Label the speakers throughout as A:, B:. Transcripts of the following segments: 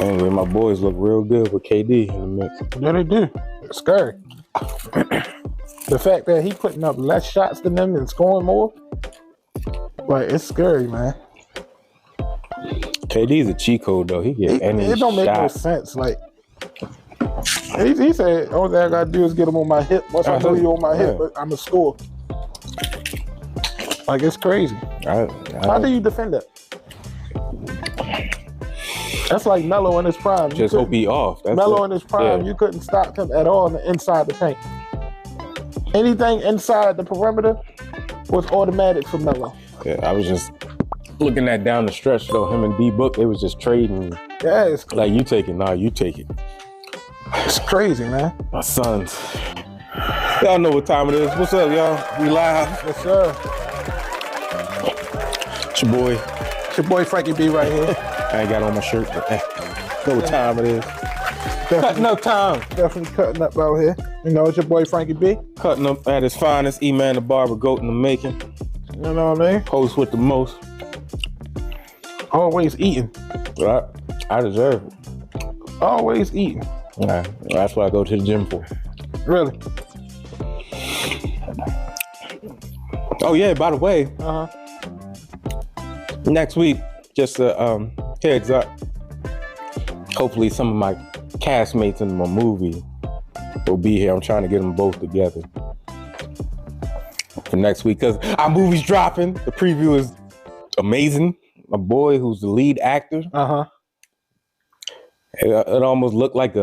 A: Anyway, my boys look real good with KD in the mix.
B: Yeah, they do. It's scary. The fact that he putting up less shots than them and scoring more, like, it's scary, man.
A: KD's a cheat code though. He get any
B: It don't make no
A: shot.
B: sense. Like, he said, all that I gotta do is get him on my hip. Once I know you on my hip, I'm a score. Like, it's crazy. How do you defend that? That's like Melo in his prime.
A: Just hope he off.
B: Melo in his prime, you couldn't stop him at all inside the paint. Anything inside the perimeter was automatic for Melo.
A: Yeah, I was just looking at down the stretch though. Him and D Book, they was just trading.
B: Yeah, it's
A: like, you take it, nah, you take it.
B: It's crazy, man.
A: My sons. Y'all know what time it is. What's up, y'all? We live.
B: Yes, sir.
A: It's your boy.
B: It's your boy Frankie B right here.
A: I ain't got on my shirt, but know what time it is. Cutting up time.
B: Definitely cutting up out here. You know, it's your boy Frankie B.
A: Cutting up at his finest. E-Man the Barber, goat in the making.
B: You know what I mean?
A: Host with the most.
B: Always eating.
A: Right. I deserve it.
B: Always eating.
A: Nah, that's what I go to the gym for.
B: Really?
A: Oh yeah, by the way, next week, just a heads up, hopefully some of my castmates in my movie will be here. I'm trying to get them both together for next week because our movie's dropping. The preview is amazing. My boy, who's the lead actor, it almost looked like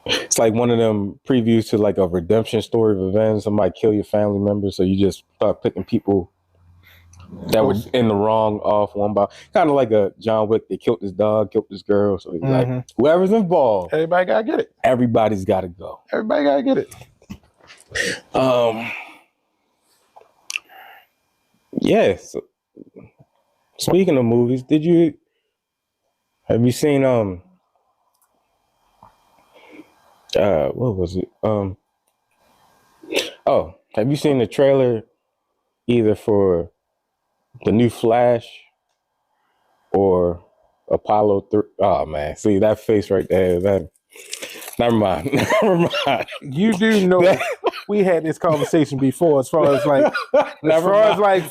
A: it's like one of them previews to like a redemption story of events. Somebody kill your family member, so you just start picking people that were in the wrong off one by, kind of like a John Wick. They killed this dog, killed this girl. So like, whoever's involved,
B: everybody gotta get it.
A: Everybody's gotta go.
B: Everybody gotta get it.
A: Yeah. So, speaking of movies, have you seen what was it? Have you seen the trailer either for the new Flash or Apollo 3? Oh man, see that face right there. Never mind. Never mind.
B: You do know we had this conversation before as far as like Flash.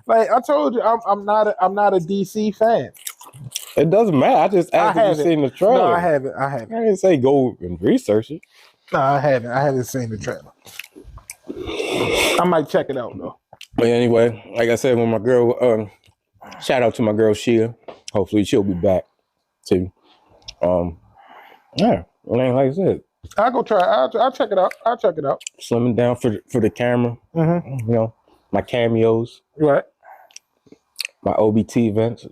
B: Like I told you, I'm not a DC fan.
A: It doesn't matter. I just asked if you seen the trailer.
B: No, I haven't.
A: I didn't say go and research it.
B: No, I haven't. I haven't seen the trailer. I might check it out though.
A: But anyway, like I said, when my girl, shout out to my girl Shia. Hopefully she'll be back too. Yeah, like I said,
B: I'll go try. I'll check it out. I'll check it out.
A: Slimming down for the camera. You know, my cameos.
B: Right.
A: My OBT events.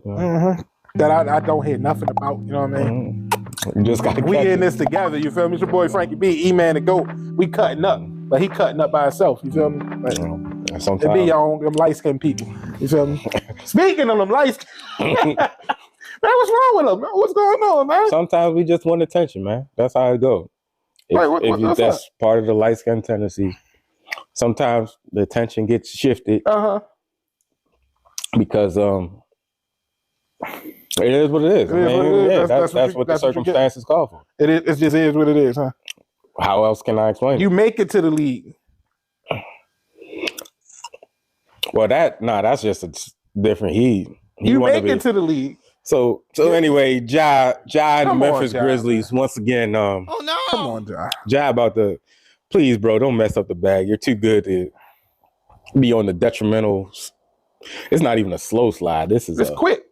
B: That I don't hear nothing about. You know what I mean?
A: You just gotta.
B: We in this together. You feel me? It's your boy Frankie B, E-Man the GOAT. We cutting up, but he cutting up by himself. You feel me? Like,
A: sometimes
B: it be y'all them light skinned people. You feel me? Speaking of them light skinned, man, what's wrong with them? Man? What's going on, man?
A: Sometimes we just want attention, man. That's how it goes. If that's part of the light skin tendency. Sometimes the attention gets shifted. Because it is what it is. That's what the circumstances call for.
B: It just is what it is, huh?
A: How else can I explain it?
B: You make it to the league.
A: Well, that's just a different heat.
B: You make it to the league.
A: So anyway, Ja and the Memphis Grizzlies once again. Oh
B: no! Come on,
A: Ja about to, please, bro, don't mess up the bag. You're too good to be on the detrimental. It's not even a slow slide. It's
B: quick,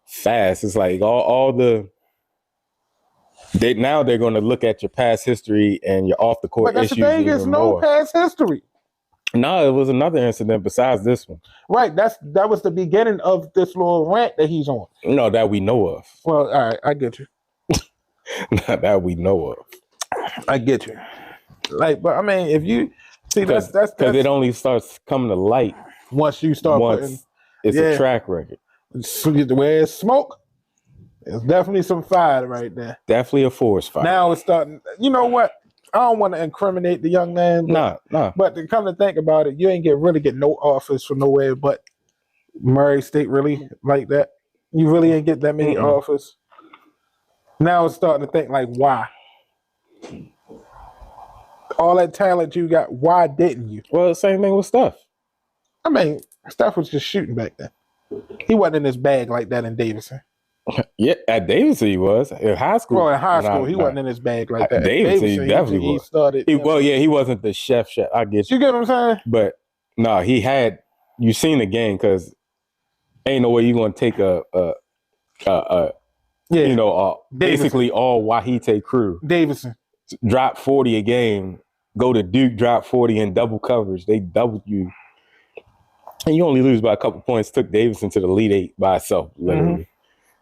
A: fast. It's like all the. They're going to look at your past history and your off the court issues. But that's the thing,
B: is no past history.
A: No, it was another incident besides this one.
B: Right, that was the beginning of this little rant that he's on.
A: No, that we know of.
B: Well, all right, I get you.
A: Not that we know of.
B: I get you. Like, but I mean, if you see, that's
A: because it only starts coming to light
B: once you start putting.
A: It's a track record.
B: Where it's smoke, there's definitely some fire right there.
A: Definitely a forest fire.
B: Now it's starting. You know what? I don't want to incriminate the young man.
A: No.
B: But to come to think about it, you ain't really get no offers from nowhere but Murray State, really, like that. You really ain't get that many offers. Now it's starting to think like, why? All that talent you got, why didn't you?
A: Well, the same thing with Steph.
B: I mean, Steph was just shooting back then. He wasn't in his bag like that in Davidson.
A: Yeah, at Davidson he was. In high school.
B: Well, in high school, he wasn't in his bag like that.
A: Davidson he definitely was.
B: He started.
A: He wasn't the chef. I guess.
B: You get what I'm saying?
A: But no, he had. You seen the game because ain't no way you gonna take basically all Wahite crew.
B: Davidson
A: drop 40 a game. Go to Duke, drop 40 in double coverage. They doubled you. And you only lose by a couple points. Took Davidson to the Elite Eight by itself, literally.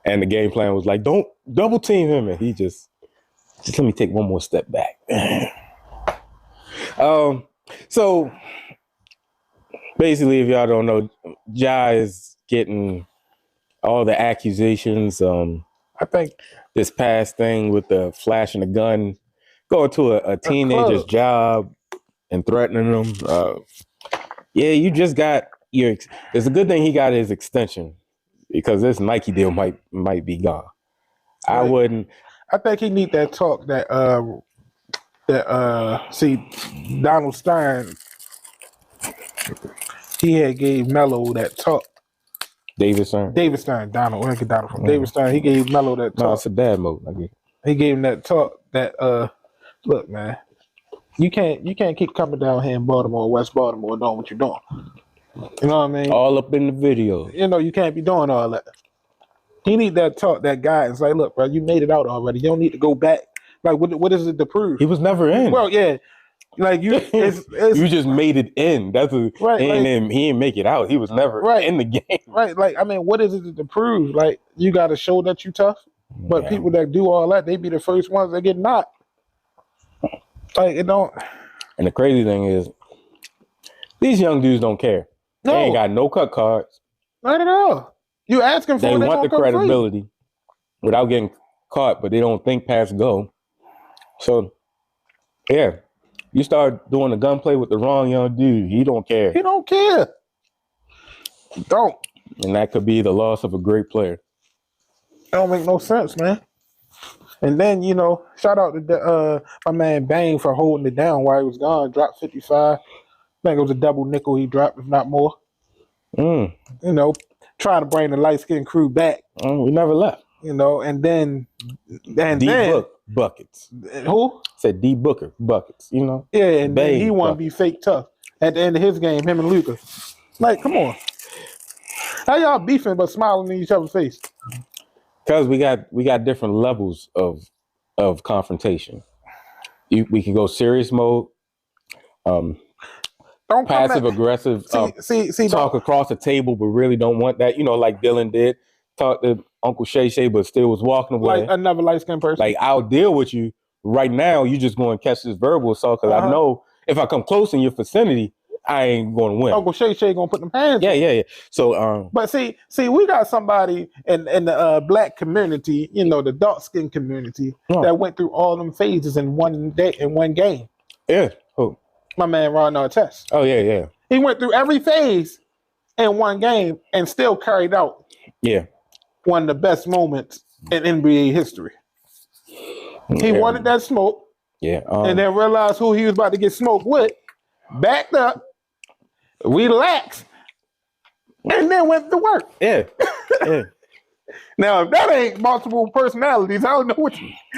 A: And the game plan was like, don't double team him. And he just let me take one more step back. So basically, if y'all don't know, Ja is getting all the accusations.
B: I think
A: this past thing with the flashing the gun, going to a teenager's job and threatening them. Yeah, you just got your. It's a good thing he got his extension because this Nike deal might be gone. I wouldn't.
B: I think he need that talk that see Donald Stern. He had gave Melo that talk. David Stern, Donald. Where did I get Donald from? David Stern. He gave Melo that talk.
A: No, it's a dad mode.
B: He gave him that talk that look, man, you can't keep coming down here in Baltimore, West Baltimore, doing what you're doing. You know what I mean?
A: All up in the video.
B: You know, you can't be doing all that. He need that talk, that guidance. Like, look, bro, you made it out already. You don't need to go back. Like, what is it to prove?
A: He was never in.
B: Well, yeah. Like you,
A: you just made it in. That's right. He didn't make it out. He was never in the game.
B: Right. Like, I mean, what is it to prove? Like, you got to show that you tough. But people that do all that, they be the first ones that get knocked. Like, it don't.
A: And the crazy thing is, these young dudes don't care. No. They ain't got no cut cards.
B: Not at all. You asking for
A: they want the credibility without getting caught, but they don't think past go. So, yeah. You start doing the gunplay with the wrong young dude, he don't care.
B: He don't care. Don't.
A: And that could be the loss of a great player.
B: That don't make no sense, man. And then, you know, shout out to my man Bang for holding it down while he was gone. Dropped 55. I think it was a double nickel he dropped, if not more. You know, trying to bring the light-skinned crew back.
A: We never left.
B: You know, and then
A: D-Book buckets.
B: Who?
A: Said D Booker buckets, you know?
B: Yeah, and then he want to be fake tough. At the end of his game, him and Luka. Like, come on. How y'all beefing but smiling in each other's face?
A: Because we got different levels of confrontation. We can go serious mode,
B: don't
A: passive aggressive, talk across the table, but really don't want that. You know, like Dylan did. Talk to Uncle Shay Shay, but still was walking away.
B: Like another light-skinned person.
A: Like, I'll deal with you. Right now, you just going to catch this verbal assault because I know if I come close in your vicinity, I ain't going to win.
B: Uncle Shay Shay going to put them hands on.
A: Yeah. So,
B: but see, we got somebody in the black community, you know, the dark-skinned community, that went through all them phases in one day, in one game.
A: Yeah. Who?
B: My man, Ron Artest.
A: Oh, yeah.
B: He went through every phase in one game and still carried out.
A: Yeah.
B: One of the best moments in NBA history. He wanted that smoke.
A: Yeah.
B: And then realized who he was about to get smoked with. Backed up. Relaxed. And then went to work.
A: Yeah.
B: Now, if that ain't multiple personalities, I don't know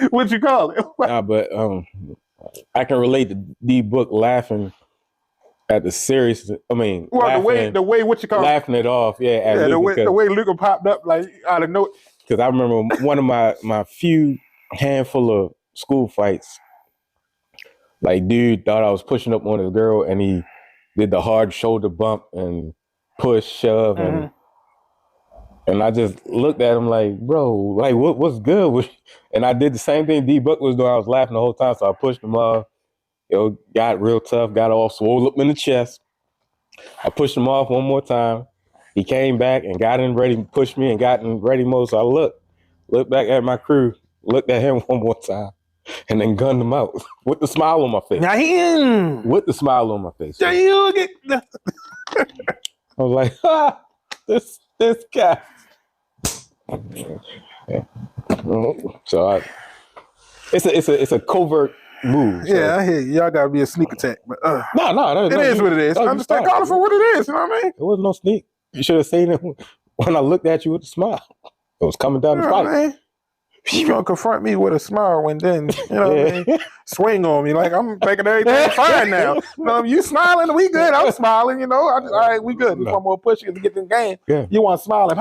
B: what you call it.
A: But I can relate to D-Book laughing at the serious. I mean,
B: the way what you call
A: laughing it off. Yeah.
B: The way Luka popped up like out of nowhere.
A: Because I remember one of my few handful of school fights. Like, dude thought I was pushing up on his girl, and he did the hard shoulder bump and push, shove, and I just looked at him like, bro, like what's good with you? And I did the same thing D-Book was doing. I was laughing the whole time, so I pushed him off. Got real tough, got all swole up in the chest. I pushed him off one more time. He came back and got in ready, pushed me and got in ready mode. So I looked back at my crew, looked at him one more time, and then gunned him out with the smile on my face. With the smile on my face. I was like, this guy. So it's a covert move. So.
B: Yeah, I hear you. Y'all gotta be a sneak attack, but
A: No,
B: it is what it is. Understand, call it for what it is. You know what I mean?
A: It was no sneak. You should have seen it when I looked at you with a smile. It was coming down the fight.
B: I mean? You gonna confront me with a smile when then what I mean? Swing on me like I'm thinking everything's fine now. No, you smiling, we good. I'm smiling. All right, we good. Just one more push to get in the game.
A: Yeah.
B: You want smiling?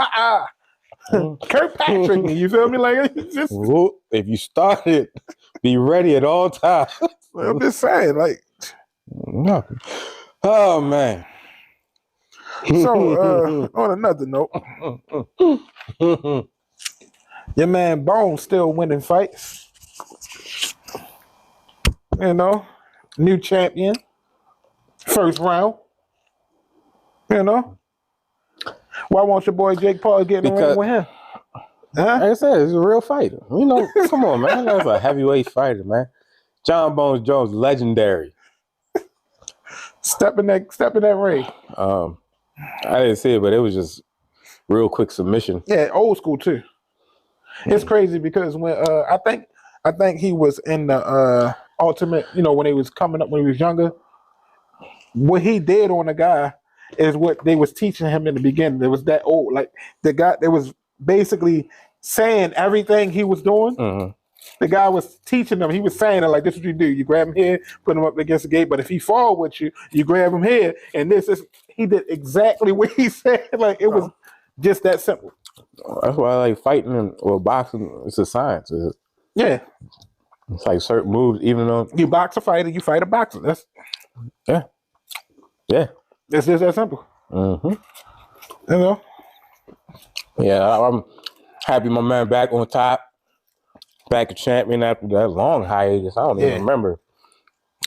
B: Kirkpatrick me. You feel me? Like just.
A: If you started, be ready at all times.
B: I'm just saying, like.
A: No. Oh man.
B: So on another note. Your man Bones still winning fights. New champion. First round. Why won't your boy Jake Paul get in the ring with him?
A: Like I said, it's a real fighter. Come on, man. That's a heavyweight fighter, man. John Bones Jones, legendary.
B: Step in that ring.
A: I didn't see it, but it was just real quick submission.
B: Yeah, old school too. It's crazy because when I think he was in the ultimate, when he was coming up when he was younger. What he did on the guy is what they was teaching him in the beginning. It was that old, like the guy that was basically saying everything he was doing.
A: Mm-hmm.
B: The guy was teaching them. He was saying it like, this is what you do. You grab him here, put him up against the gate. But if he fall with you, you grab him here. And he did exactly what he said. Like it was just that simple.
A: That's why I like fighting or boxing. It's a science.
B: Yeah.
A: It's like certain moves, even though
B: you box a fighter, you fight a boxer. That's
A: yeah.
B: It's just that simple.
A: Mm-hmm.
B: Yeah,
A: I'm happy my man back on top, back a champion after that long hiatus. I don't even remember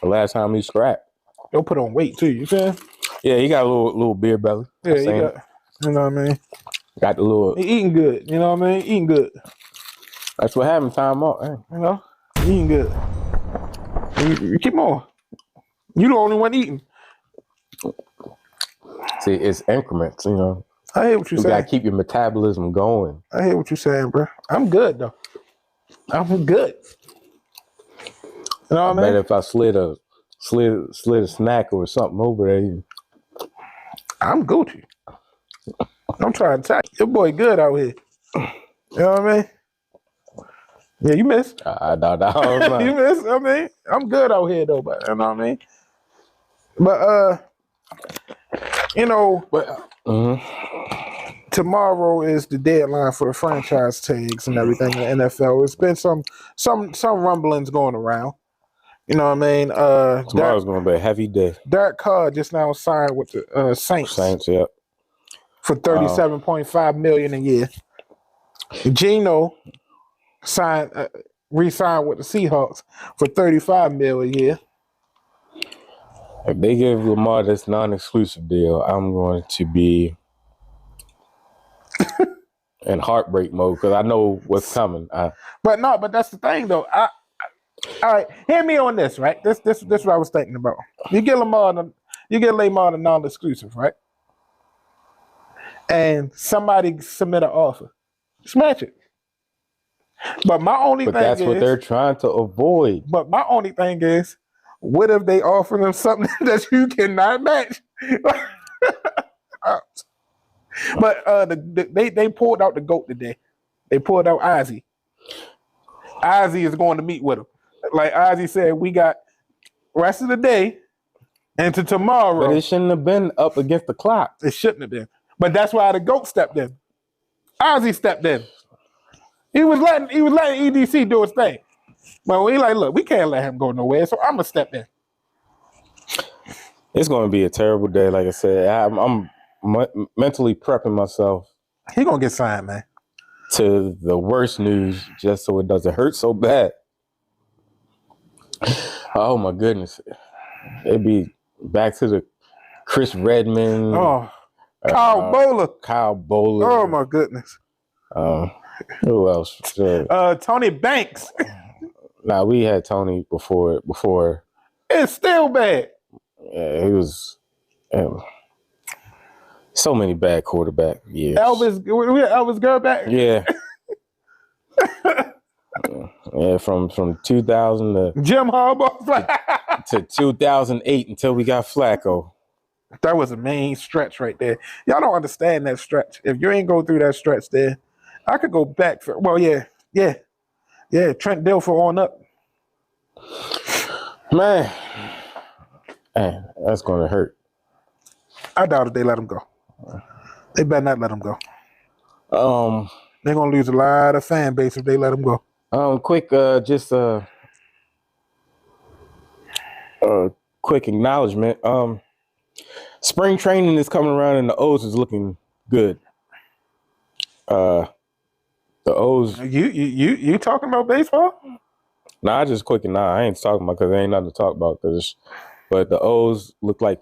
A: the last time he scrapped.
B: He'll put on weight too. You saying?
A: Yeah, he got a little beer belly.
B: Yeah, he got. You know what I mean?
A: Got the little.
B: He eating good. You know what I mean? Eating good.
A: That's what happened. Time out.
B: Eating good. You keep on. You the only one eating.
A: See, it's increments.
B: I hear what you're saying.
A: You gotta keep your metabolism going.
B: I hear what you're saying, bro. I'm good though. I'm good. You know what I mean?
A: Bet if I slid a snack or something over there.
B: I'm Gucci. I'm trying to tell you, your boy good out here. You know what I mean? Yeah, you missed.
A: No.
B: You missed. I mean, I'm good out here though, but you know what I mean? But tomorrow is the deadline for the franchise tags and everything in the NFL. It's been some rumblings going around. You know what I mean?
A: Tomorrow's going to be a heavy day.
B: Derek Carr just now signed with the Saints.
A: Saints, yep.
B: For $37.5 million a year. Geno re-signed with the Seahawks for $35 million a year.
A: If they give Lamar this non-exclusive deal, I'm going to be in heartbreak mode because I know what's coming.
B: But that's the thing though. All right, hear me on this, right? This is what I was thinking about. You get Lamar the non-exclusive, right? And somebody submit an offer, smash it. But my only thing
A: that's what they're trying to avoid. But
B: my only thing is, what if they offer them something that you cannot match? But they pulled out the GOAT today. They pulled out Ozzy. Ozzy is going to meet with him. Like Ozzy said, we got rest of the day into tomorrow.
A: But it shouldn't have been up against the clock.
B: It shouldn't have been. But that's why the GOAT stepped in. Ozzy stepped in. He was letting EDC do his thing. But we look, we can't let him go nowhere, so I'm gonna step in.
A: It's gonna be a terrible day, like I said. I'm mentally prepping myself.
B: He gonna get signed, man.
A: To the worst news, just so it doesn't hurt so bad. Oh my goodness. It'd be back to the Chris Redman.
B: Oh, Kyle Bowler.
A: Kyle Bowler.
B: Oh my goodness.
A: Who else?
B: Tony Banks.
A: Nah, we had Tony before.
B: It's still bad.
A: Yeah, he was So many bad quarterback years.
B: Elvis Gerback.
A: Yeah. Yeah, from 2000
B: Jim Harbaugh
A: to 2008 until we got Flacco.
B: That was a main stretch right there. Y'all don't understand that stretch. If you ain't go through that stretch there, I could go back for yeah. Trent Dilfer on up.
A: Man, that's gonna hurt.
B: I doubt if they let him go. They better not let him go. They're gonna lose a lot of fan base if they let him go.
A: Quick, quick acknowledgement. Spring training is coming around and the O's is looking good. The O's.
B: You talking about baseball?
A: Nah, I just quick and I ain't talking about because there ain't nothing to talk about. But the O's look like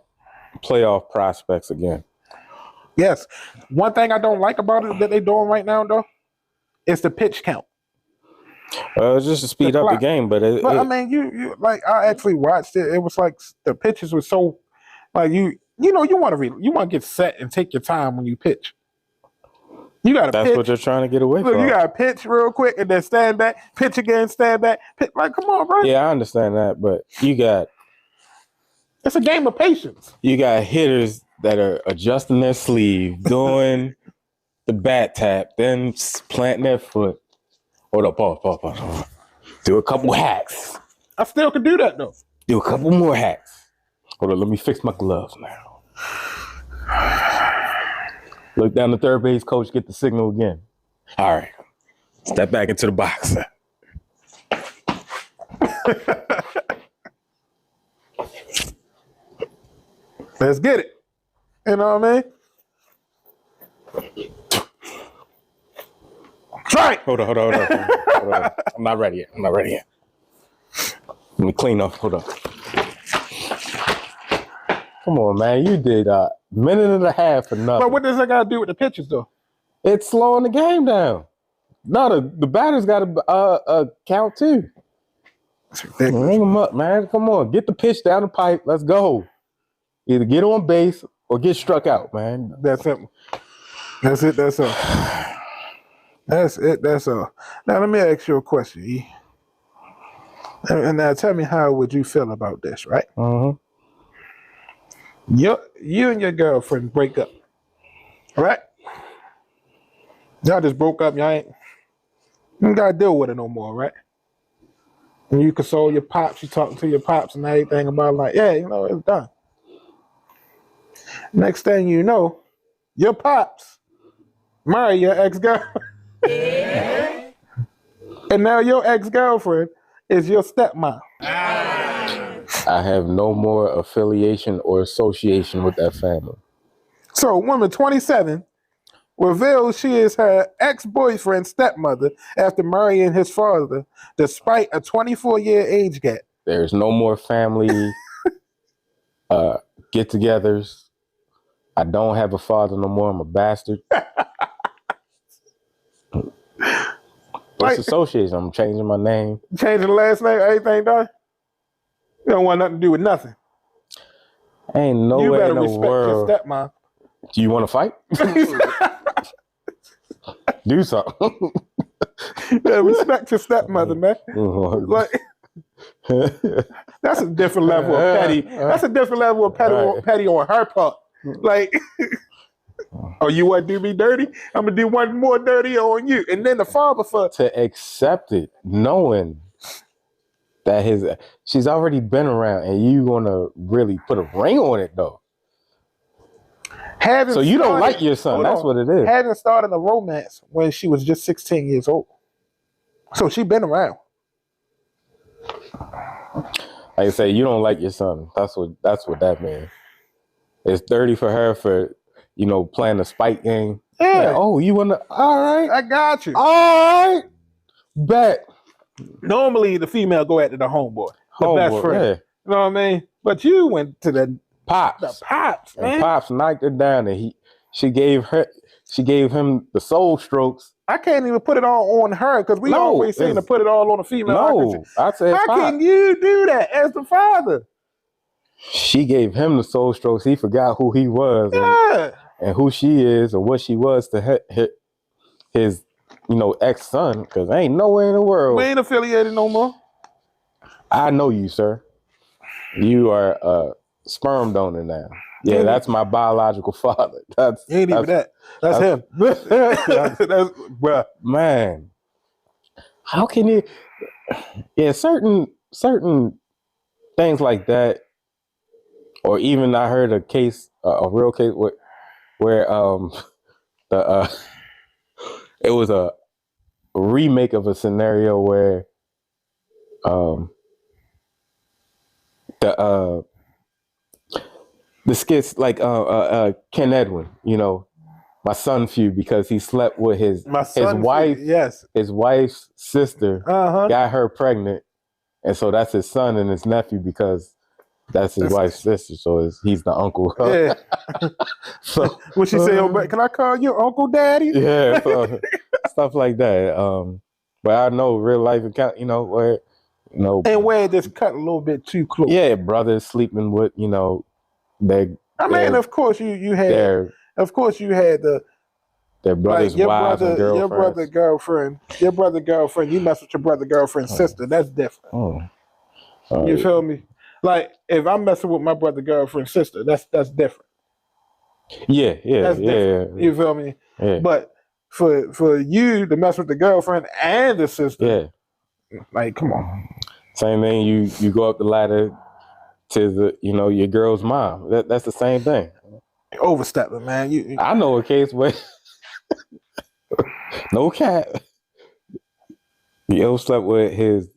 A: playoff prospects again.
B: Yes. One thing I don't like about it that they're doing right now, though, is the pitch count.
A: It's just to speed up the game, but
B: I mean, you like I actually watched it. It was like the pitches were so like you want to get set and take your time when you pitch. You got to.
A: That's what you're trying to get away from.
B: You got to pitch real quick and then stand back, pitch again, stand back. Like, come on, bro.
A: Yeah, I understand that, but
B: it's a game of patience.
A: You got hitters that are adjusting their sleeve, doing the bat tap, then planting their foot. Hold up, pause. Do a couple hacks.
B: I still can do that, though.
A: Do a couple more hacks. Hold on, let me fix my gloves now. Look down the third base coach, get the signal again. All right. Step back into the box.
B: Let's get it. You know what I mean? Try it.
A: Hold on. I'm not ready yet. Let me clean up. Hold on. Come on, man. You did a minute and a half for nothing.
B: But what does that got to do with the pitches, though?
A: It's slowing the game down. No, the batter's got a count, too. Ring them up, man. Come on. Get the pitch down the pipe. Let's go. Either get on base or get struck out, man.
B: That's it. That's all. Now, let me ask you a question, E. And now tell me, how would you feel about this, right?
A: Mm-hmm.
B: You and your girlfriend break up, right? Y'all just broke up. You don't got to deal with it no more, right? And you console your pops. You talking to your pops and everything about like, yeah, it's done. Next thing you know, your pops marry your ex-girlfriend. Yeah. And now your ex-girlfriend is your stepmom.
A: I have no more affiliation or association with that family.
B: So, woman 27 reveals she is her ex-boyfriend's stepmother after marrying his father, despite a 24-year age gap.
A: There's no more family get-togethers. I don't have a father no more. I'm a bastard. It's association. I'm changing my name.
B: Changing the last name, everything done? You don't want nothing to do with nothing.
A: Ain't no way in the world.
B: Your stepmom.
A: Do you want to fight? Do something.
B: Yeah, respect your stepmother, man. Like, that's a different level of petty. That's a different level of petty on her part. Like, oh, you want to do me dirty? I'm going to do one more dirty on you. And then the father
A: to accept it, knowing that she's already been around and you want to really put a ring on it, though. So you don't like your son. That's what it is.
B: Hadn't started a romance when she was just 16 years old. So she been around.
A: Like I say, you don't like your son. That's what that means. It's 30 for her for, playing a spite game.
B: Yeah.
A: Like, oh, you want to? All right.
B: I got you.
A: All right. Bet.
B: Normally, the female go after the homeboy, the best friend. Yeah. You know what I mean? But you went to the
A: pops.
B: The pops, man.
A: And pops knocked her down, and she gave him the soul strokes.
B: I can't even put it all on her because we always seem to put it all on the female.
A: No, I said,
B: how can you do that as the father?
A: She gave him the soul strokes. He forgot who he was.
B: Yeah.
A: and who she is or what she was to his ex-son, because ain't nowhere in the world.
B: We ain't affiliated no more.
A: I know you, sir. You are a sperm donor now. Yeah, that's my biological father.
B: Ain't even that. That's him. That's bruh.
A: Man, how can you? Yeah, certain things like that, or even I heard a case, a real case where the it was a remake of a scenario where the skits like Ken Edwin, my son feud, because he slept with his wife.
B: Yes,
A: his wife's sister
B: Uh-huh.
A: got her pregnant, and so that's his son and his nephew because that's his wife's sister. So he's the uncle.
B: Yeah.
A: So
B: when she say, "Oh, can I call you Uncle Daddy?"
A: Yeah, so, stuff like that. But I know real life account, where
B: and where it just cut a little bit too close.
A: Yeah, brothers sleeping with
B: of course you had their brothers' wives and girlfriends. Your brother girlfriend. You mess with your brother girlfriend's sister. That's different. You feel me? Like if I'm messing with my brother girlfriend's sister, that's different.
A: Yeah,
B: that's different.
A: Yeah.
B: You feel me?
A: Yeah.
B: But for you to mess with the girlfriend and the sister, like come on.
A: Same thing. You go up the ladder to the your girl's mom. That's the same thing.
B: Overstepping, man.
A: I know a case where no cat. Yo slept with his.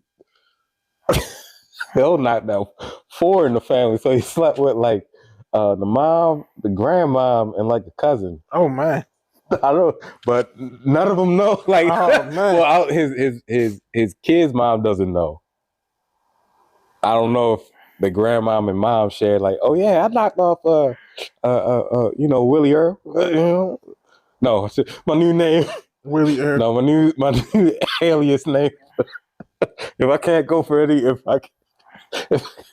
A: He'll knock down 4 in the family, so he slept with like the mom, the grandmom, and like a cousin.
B: Oh man.
A: I don't, but none of them know. Like,
B: oh man.
A: Well, his kid's mom doesn't know. I don't know if the grandmom and mom shared. Like, oh yeah, I knocked off Willie Earl. No, my new name,
B: Willie Earl.
A: No, my new alias name. If I can't go for any, if I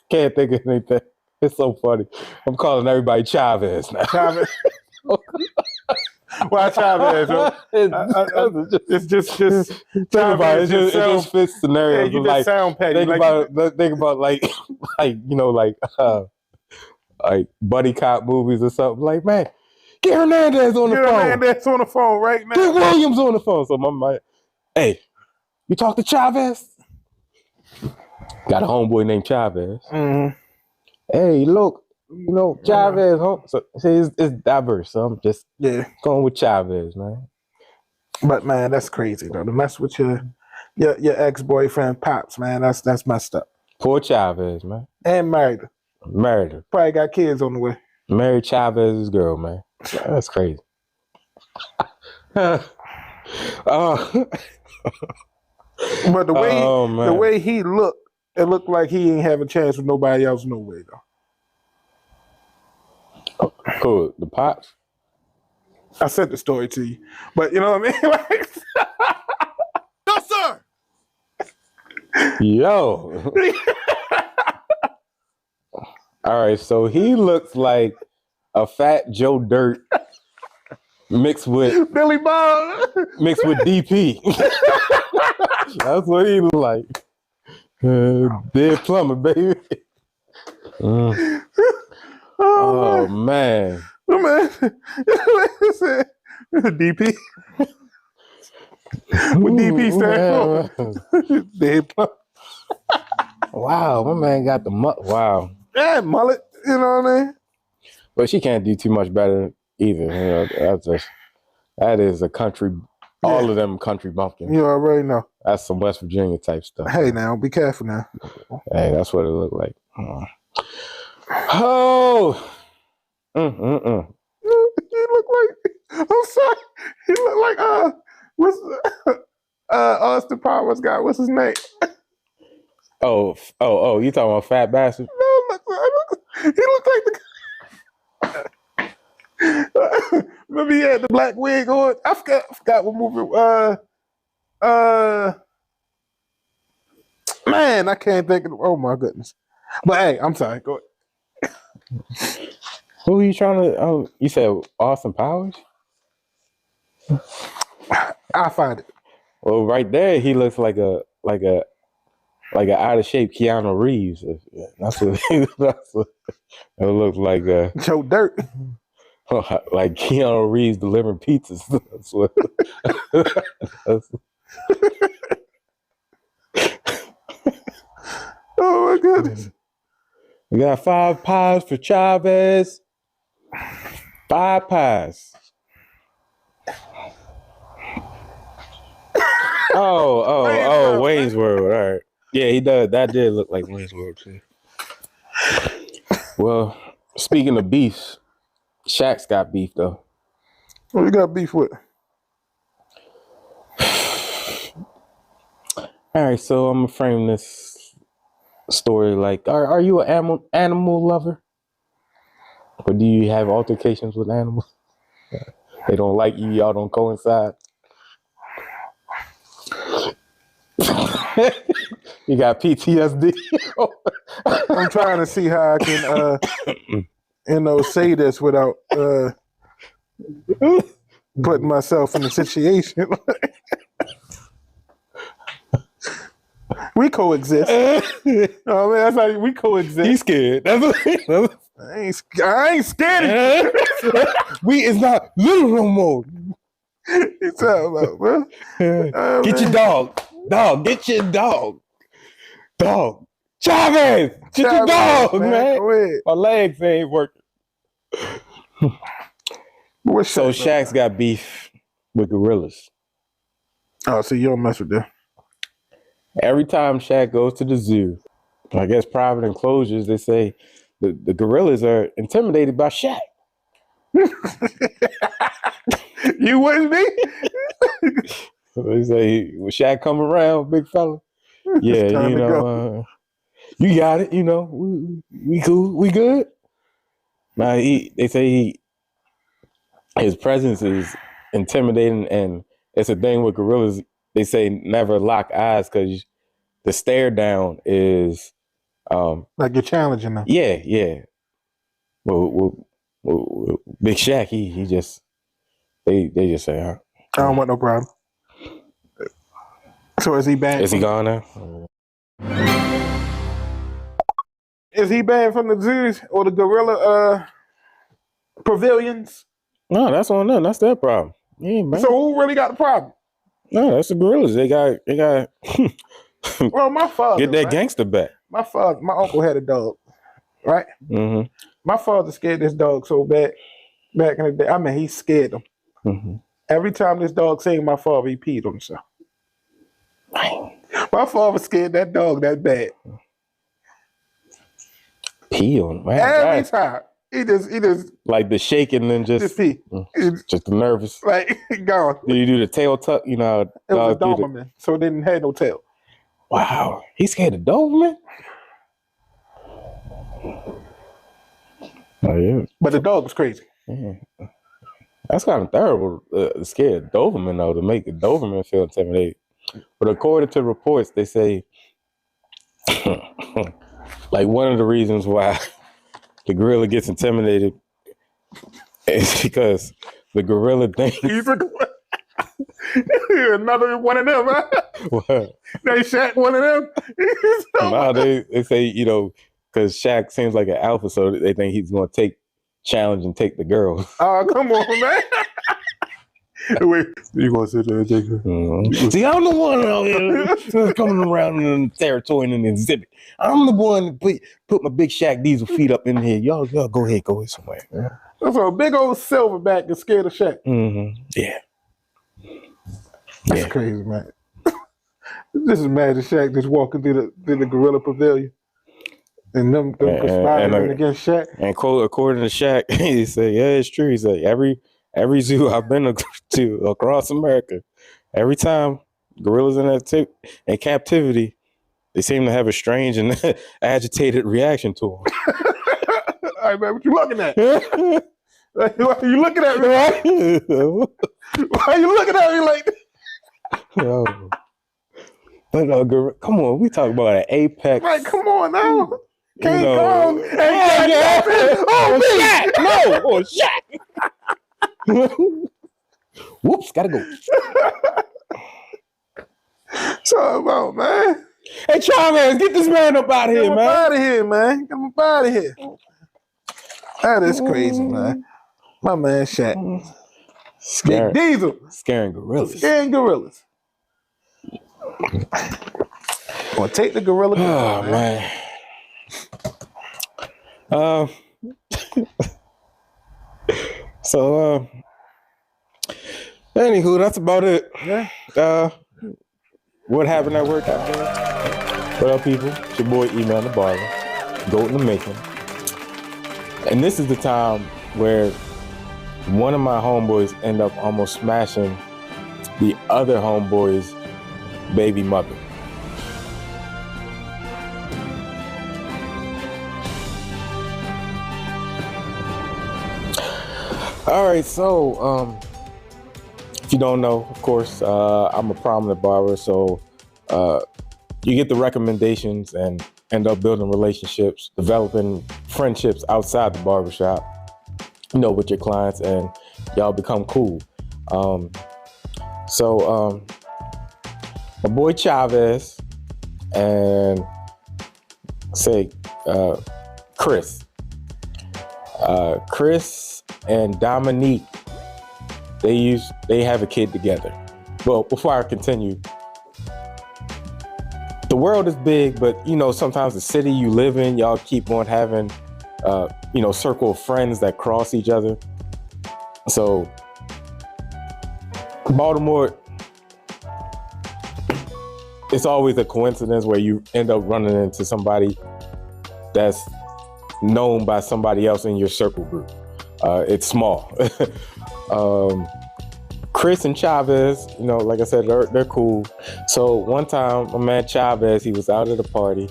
A: can't think of anything, it's so funny. I'm calling everybody Chavez now.
B: Chavez. Why Chavez? It's just
A: think about it. It just fits scenarios.
B: Yeah, you just sound petty.
A: Think about like buddy cop movies or something. Like, man, get Hernandez on the phone.
B: Get Hernandez on the phone right now.
A: Get Williams on the phone. So my hey, you talk to Chavez? Got a homeboy named Chavez.
B: Mm-hmm.
A: Hey, look, Chavez. So it's diverse. So I'm just going with Chavez, man.
B: But man, that's crazy though. To mess with your ex-boyfriend pops, man. That's messed up.
A: Poor Chavez, man.
B: And married her.
A: Married her.
B: Probably got kids on the way.
A: Married Chavez's girl, man. That's crazy.
B: But the way he looked, it looked like he ain't have a chance with nobody else no way though.
A: Cool. The pops?
B: I sent the story to you. But you know what I mean? Like, no, sir.
A: Yo. All right, so he looks like a fat Joe Dirt mixed with
B: Billy Bob.
A: Mixed with DP. That's what he look like. Dead plumber, baby. Oh man.
B: Oh man. DP. What DP stand for? Dead plumber.
A: Wow, my man got the wow.
B: Yeah, mullet. You know what I mean?
A: But she can't do too much better either. That is a country. All of them country bumpkins.
B: You already know.
A: That's some West Virginia type stuff.
B: Hey, now be careful now.
A: Hey, that's what it looked like. Oh.
B: He look like. I'm sorry. He look like what's Austin Powers guy? What's his name?
A: Oh! You talking about fat bastard?
B: No, he looked like the. Remember he had the black wig on? I forgot what movie. Man, I can't think of. Oh my goodness! But hey, I'm sorry. Go ahead.
A: Who are you trying to? You said Austin Powers.
B: I find it.
A: Well, right there, he looks like an out of shape Keanu Reeves. That's what it looks like.
B: Joe Dirt.
A: Like Keanu Reeves delivering pizzas. That's what.
B: Oh my goodness.
A: We got 5 pies for Chavez. 5 pies. Wayne's World. All right. Yeah, he does. That did look like Wayne's World too. Well, speaking of beefs, Shaq's got beef though.
B: What you got beef with?
A: All right, so I'm gonna frame this story like: Are you an animal lover, or do you have altercations with animals? They don't like you. Y'all don't coincide. You got PTSD.
B: I'm trying to see how I can, say this without putting myself in a situation. We coexist. Oh man, that's how we coexist.
A: He's scared.
B: I ain't scared.
A: It's not little no more.
B: You talking about, bro?
A: Get your dog. Dog, get your dog. Dog. Chavez! Get your dog, man. My legs ain't working. So Shaq's got beef with gorillas.
B: Oh, so you don't mess with them.
A: Every time Shaq goes to the zoo, I guess private enclosures, they say the gorillas are intimidated by Shaq.
B: You wouldn't be?
A: They say, "When Shaq come around, big fella, yeah, you got it. We cool, we good." Now they say his presence is intimidating, and it's a thing with gorillas. They say never lock eyes because the stare down is
B: like you're challenging them.
A: Yeah. Well, Big Shaq, he just they just say, huh?
B: I don't want no problem. So is he banned?
A: Is he gone now?
B: Is he banned from the zoos or the gorilla pavilions?
A: No, that's on them. That's their problem. Yeah, man.
B: So who really got the problem?
A: No, that's the gorillas. They got.
B: Well, my father
A: get that gangster back.
B: My uncle had a dog, right?
A: Mm-hmm.
B: My father scared this dog so bad back in the day. I mean, he scared him.
A: Mm-hmm.
B: Every time this dog seen my father, he peed on himself. My father scared that dog that bad.
A: Pee on him.
B: Every time. He just
A: like the shaking and just
B: pee.
A: Just the nervous.
B: Like gone.
A: Did you do the tail tuck? It was
B: a Doberman, so it didn't have no tail.
A: Wow. He scared of Doberman? Oh yeah.
B: But the dog was crazy.
A: Yeah. That's kind of terrible, scared Doberman though, to make the Doberman feel intimidated. But according to reports, they say like one of the reasons why the gorilla gets intimidated is because the gorilla thinks
B: another one of them, huh?
A: What?
B: They Shaq one of them.
A: No, they say, because Shaq seems like an alpha, so they think he's going to challenge and take the girls.
B: Oh, come on, man. Wait, you going to sit there and take her?
A: Mm-hmm. See, I'm the one out here coming around in the territory in the exhibit. I'm the one to put my big Shaq Diesel feet up in here. Y'all go ahead somewhere. Yeah.
B: So a big old silverback is scared of Shaq.
A: Mm-hmm. Yeah.
B: That's crazy, man. Just imagine Shaq just walking through the gorilla pavilion. And them conspiring against Shaq.
A: And according to Shaq, he said, yeah, it's true. He said, every zoo I've been to across America, every time gorillas in captivity, they seem to have a strange and agitated reaction to them.
B: All right, man, what you looking at? Why are you looking at me? Why are you looking at me like that?
A: Yo. But come on, we talk about an apex.
B: Right, come on now. King
A: know,
B: Kong ain't got nothing on me.
A: Shaq. Whoops, gotta go.
B: Talk about, man.
A: Hey, Chavez, get this man up out of
B: Get
A: here,
B: him
A: man.
B: up out of here, man. Get him up out of here. That is crazy, man. My man Shaq. Big Diesel.
A: Scaring gorillas.
B: Scaring gorillas. Well, take the gorilla.
A: Oh, man. So, anywho, that's about it.
B: Yeah.
A: What happened at work that day? What up, people? It's your boy, Email the Barber. Goat in the making. And this is the time where one of my homeboys end up almost smashing the other homeboy's baby mother. All right, so if you don't know, of course, I'm a prominent barber, so you get the recommendations and end up building relationships, developing friendships outside the barbershop, with your clients, and y'all become cool. So my boy Chavez and Chris and Dominique, they have a kid together. Well, before I continue, the world is big, but sometimes the city you live in, y'all keep on having circle of friends that cross each other. So Baltimore, it's always a coincidence where you end up running into somebody that's known by somebody else in your circle group. It's small. Chris and Chavez, like I said, they're cool. So one time, my man Chavez, he was out at a party,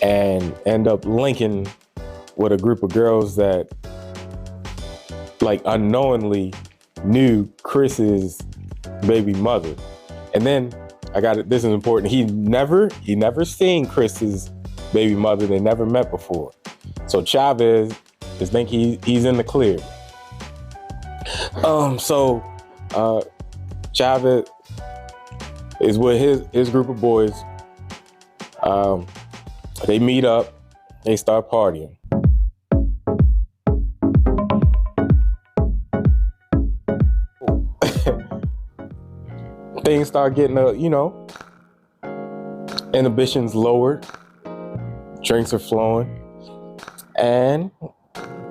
A: and end up linking with a group of girls that, unknowingly knew Chris's baby mother. And then this is important. He never seen Chris's baby mother. They never met before. So Chavez just think he's in the clear. So Chavez is with his group of boys. They meet up, they start partying. Things start getting, inhibitions lowered, drinks are flowing, and,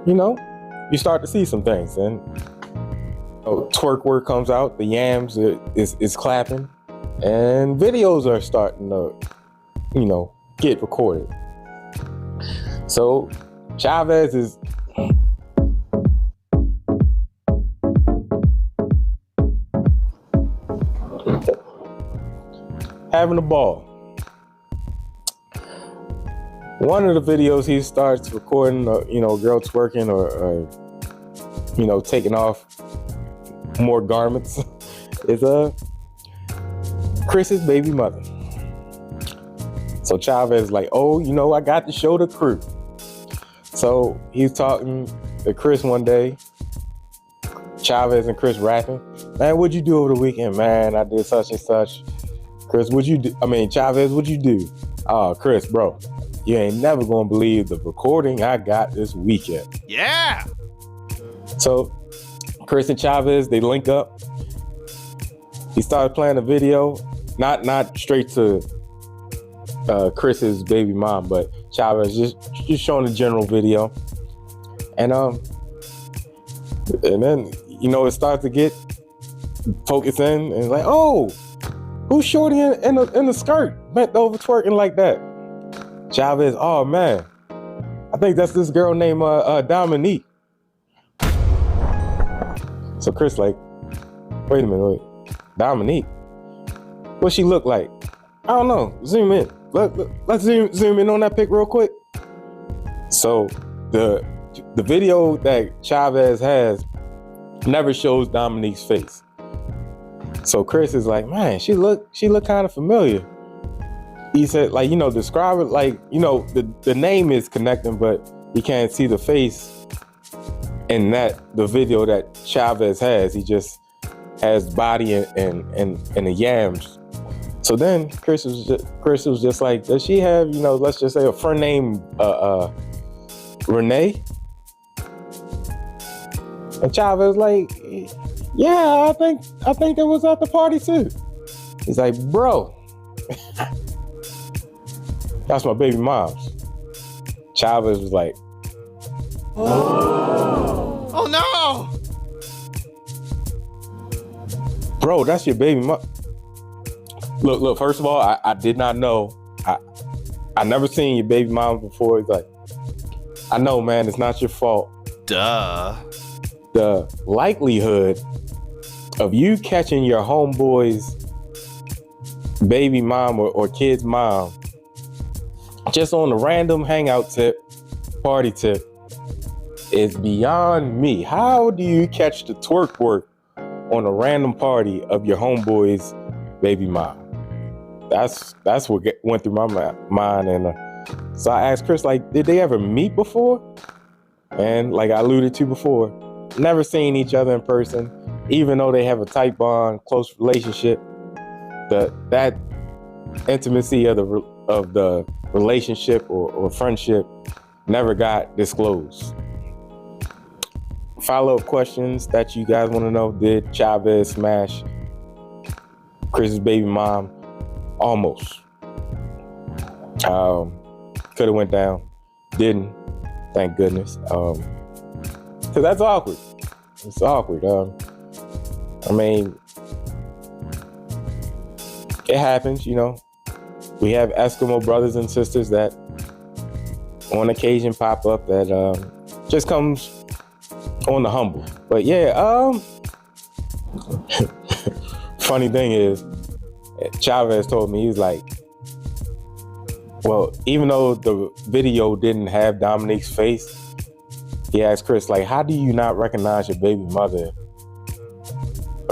A: you start to see some things. And twerk word comes out, the yams is clapping, and videos are starting to, get recorded. So Chavez is having a ball. One of the videos he starts recording, girl twerking or taking off more garments is Chris's baby mother. So Chavez is like, I got to show the crew. So he's talking to Chris one day. Chavez and Chris rapping. Man, what'd you do over the weekend? Man, I did such and such. Chris, Chavez, what'd you do? Oh, Chris, bro, you ain't never gonna believe the recording I got this weekend.
C: Yeah.
A: So Chris and Chavez, they link up. He started playing a video, not straight to Chris's baby mom, but Chavez just showing a general video. And then, it starts to get focused in, and like, oh, who's shorty in the skirt, bent over twerking like that? Chavez, oh man, I think that's this girl named Dominique. So Chris like, wait a minute, Dominique? What she look like? I don't know, zoom in. Let's zoom in on that pic real quick. So the video that Chavez has never shows Dominique's face. So Chris is like, man, she look kind of familiar. he said, like, describe it like, the name is connecting, but you can't see the face in the video that Chavez has. He just has body and the yams. So then Chris was just like, does she have, let's just say a friend named Renee? And Chavez like, yeah, I think it was at the party too. He's like, bro, that's my baby mom's. Chavez was like,
C: oh no,
A: bro, that's your baby mom. Look, first of all, I did not know. I never seen your baby mom before. He's like, I know, man, it's not your fault.
C: Duh.
A: The likelihood of you catching your homeboy's baby mom or kid's mom just on a random hangout tip, party tip, is beyond me. How do you catch the twerk work on a random party of your homeboy's baby mom? That's what went through my mind. And so I asked Chris, like, did they ever meet before? And like I alluded to before, never seen each other in person, even though they have a tight bond, close relationship. That intimacy of the relationship or friendship never got disclosed. Follow-up questions that you guys want to know: did Chavez smash Chris's baby mom? Almost. Could have went down. Didn't. Thank goodness. Because that's awkward. It's awkward. I mean, it happens, We have Eskimo brothers and sisters that on occasion pop up that just comes on the humble. But yeah, funny thing is, Chavez told me, he was like, well, even though the video didn't have Dominique's face, he asked Chris, like, how do you not recognize your baby mother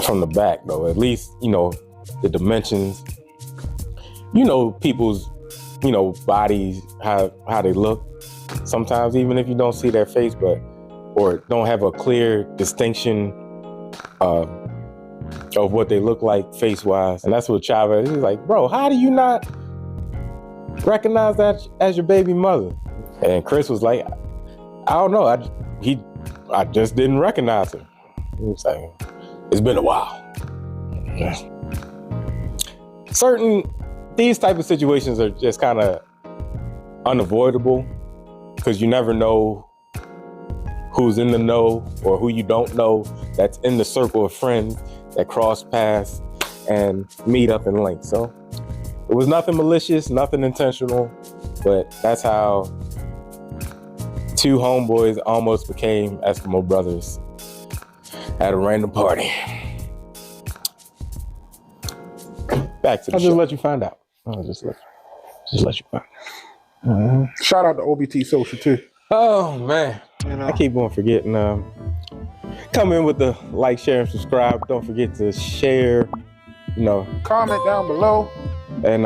A: from the back, though? At least, the dimensions, people's, bodies, how they look. Sometimes, even if you don't see their face, or don't have a clear distinction of what they look like face-wise. And that's what Chavez, he's like, bro, how do you not recognize that as your baby mother? And Chris was like, I don't know. I just didn't recognize her. He was like, it's been a while. These type of situations are just kind of unavoidable because you never know who's in the know or who you don't know that's in the circle of friends that cross paths and meet up and link. So it was nothing malicious, nothing intentional, but that's how 2Homeboys almost became Eskimo brothers at a random party. Back to the show.
B: just let you find out.
A: I'll just let you find out.
B: Mm-hmm. Shout out to OBT Social too.
A: Oh man, I keep on forgetting. Come in with the like, share, and subscribe. Don't forget to share.
B: Comment down below,
A: and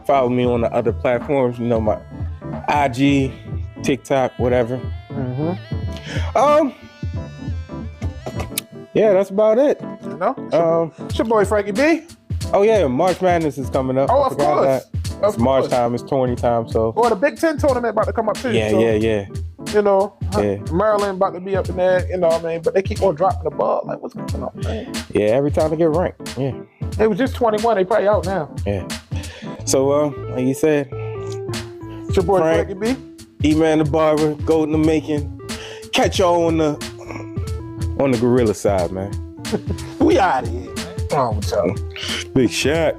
A: follow me on the other platforms. My IG, TikTok, whatever.
B: Mm-hmm.
A: Yeah, that's about it.
B: It's your boy Frankie B.
A: Oh yeah, March Madness is coming up.
B: Oh, of course.
A: It's March time. It's tourney time. So.
B: Or the Big Ten tournament about to come up too.
A: Yeah.
B: Maryland about to be up in there. What I mean? But they keep on dropping the ball. Like, what's going on, man?
A: Yeah, every time they get ranked. Yeah.
B: It was just 21. They probably out now.
A: Yeah. So, like you said,
B: it's your boy Frankie B.
A: E-Man the Barber, Gold in the Making. Catch y'all on the gorilla side, man.
B: We out of here, man.
A: Big Shaq.